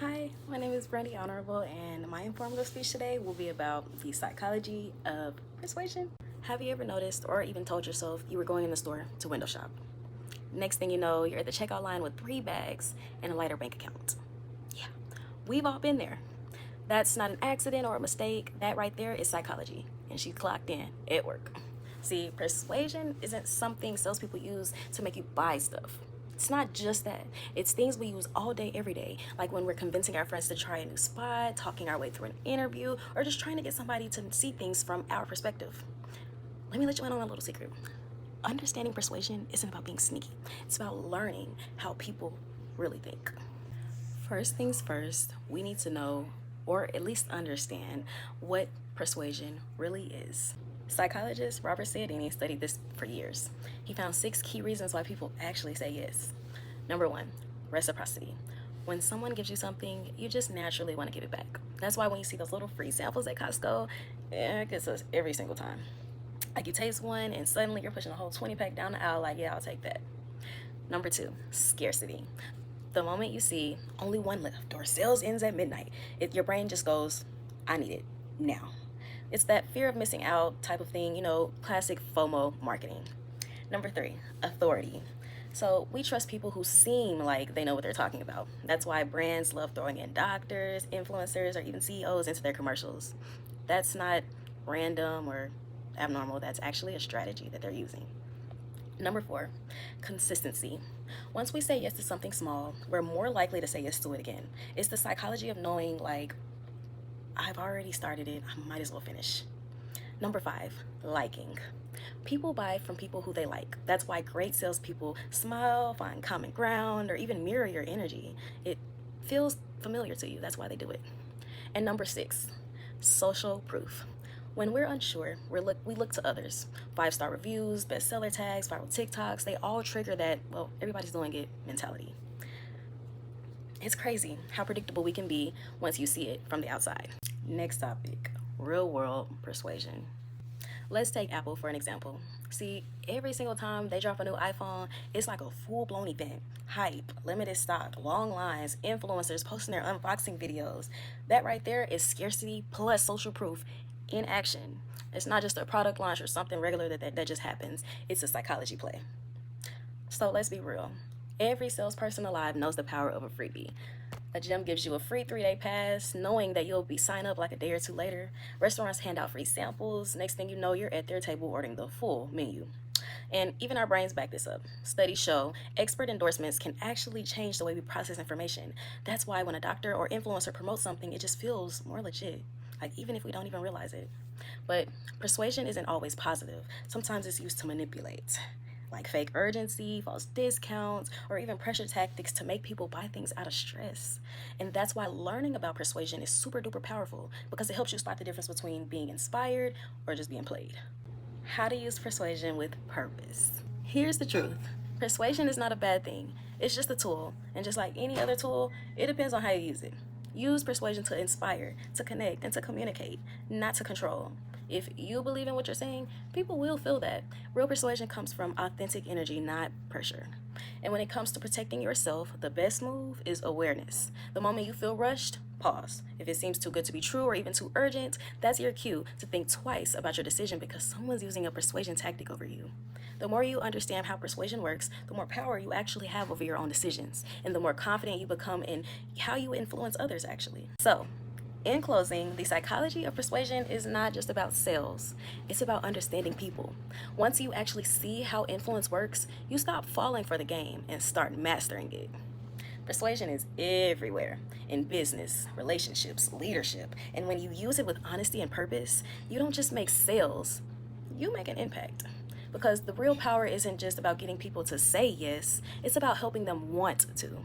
Hi, my name is Brandy Honorable, and my informative speech today will be about the psychology of persuasion. Have you ever noticed or even told yourself you were going in the store to window shop? Next thing you know, you're at the checkout line with 3 bags and a lighter bank account. Yeah, we've all been there. That's not an accident or a mistake. That right there is psychology, and she clocked in at work. See, persuasion isn't something salespeople use to make you buy stuff. It's not just that. It's things we use all day, every day, like when we're convincing our friends to try a new spot, talking our way through an interview, or just trying to get somebody to see things from our perspective. Let me let you in on a little secret. Understanding persuasion isn't about being sneaky. It's about learning how people really think. First things first, we need to know, or at least understand, what persuasion really is. Psychologist Robert Cialdini studied this for years. He found 6 key reasons why people actually say yes. Number 1, reciprocity. When someone gives you something, you just naturally want to give it back. That's why when you see those little free samples at Costco, it gets us every single time. Like you taste one and suddenly you're pushing a whole 20-pack down the aisle like, yeah, I'll take that. Number 2, scarcity. The moment you see only one left or sales ends at midnight, your brain just goes, I need it now. It's that fear of missing out type of thing, classic FOMO marketing. Number 3, authority. So we trust people who seem like they know what they're talking about. That's why brands love throwing in doctors, influencers, or even CEOs into their commercials. That's not random or abnormal. That's actually a strategy that they're using. Number 4, consistency. Once we say yes to something small, we're more likely to say yes to it again. It's the psychology of knowing, like, I've already started it, I might as well finish. Number 5, liking. People buy from people who they like. That's why great salespeople smile, find common ground, or even mirror your energy. It feels familiar to you. That's why they do it. And number 6, social proof. When we're unsure, we look to others. 5-star reviews, bestseller tags, viral TikToks, they all trigger that, well, everybody's doing it mentality. It's crazy how predictable we can be once you see it from the outside. Next topic, real world persuasion. Let's take Apple for an example. See, every single time they drop a new iPhone, it's like a full-blown event. Hype, limited stock, long lines, influencers posting their unboxing videos. That right there is scarcity plus social proof in action. It's not just a product launch or something regular that just happens. It's a psychology play. So let's be real. Every salesperson alive knows the power of a freebie. A gym gives you a free 3-day pass, knowing that you'll be signed up like a day or two later. Restaurants hand out free samples. Next thing you know, you're at their table ordering the full menu. And even our brains back this up. Studies show expert endorsements can actually change the way we process information. That's why when a doctor or influencer promotes something, it just feels more legit. Like, even if we don't even realize it. But persuasion isn't always positive. Sometimes it's used to manipulate, like fake urgency, false discounts, or even pressure tactics to make people buy things out of stress. And that's why learning about persuasion is super duper powerful, because it helps you spot the difference between being inspired or just being played. How to use persuasion with purpose. Here's the truth. Persuasion is not a bad thing. It's just a tool. And just like any other tool, it depends on how you use it. Use persuasion to inspire, to connect, and to communicate, not to control. If you believe in what you're saying, people will feel that. Real persuasion comes from authentic energy, not pressure. And when it comes to protecting yourself, the best move is awareness. The moment you feel rushed, pause. If it seems too good to be true or even too urgent, that's your cue to think twice about your decision, because someone's using a persuasion tactic over you. The more you understand how persuasion works, the more power you actually have over your own decisions, and the more confident you become in how you influence others, actually. So, in closing, the psychology of persuasion is not just about sales. It's about understanding people. Once you actually see how influence works, you stop falling for the game and start mastering it. Persuasion is everywhere, in business, relationships, leadership, and when you use it with honesty and purpose, you don't just make sales, you make an impact. Because the real power isn't just about getting people to say yes, it's about helping them want to.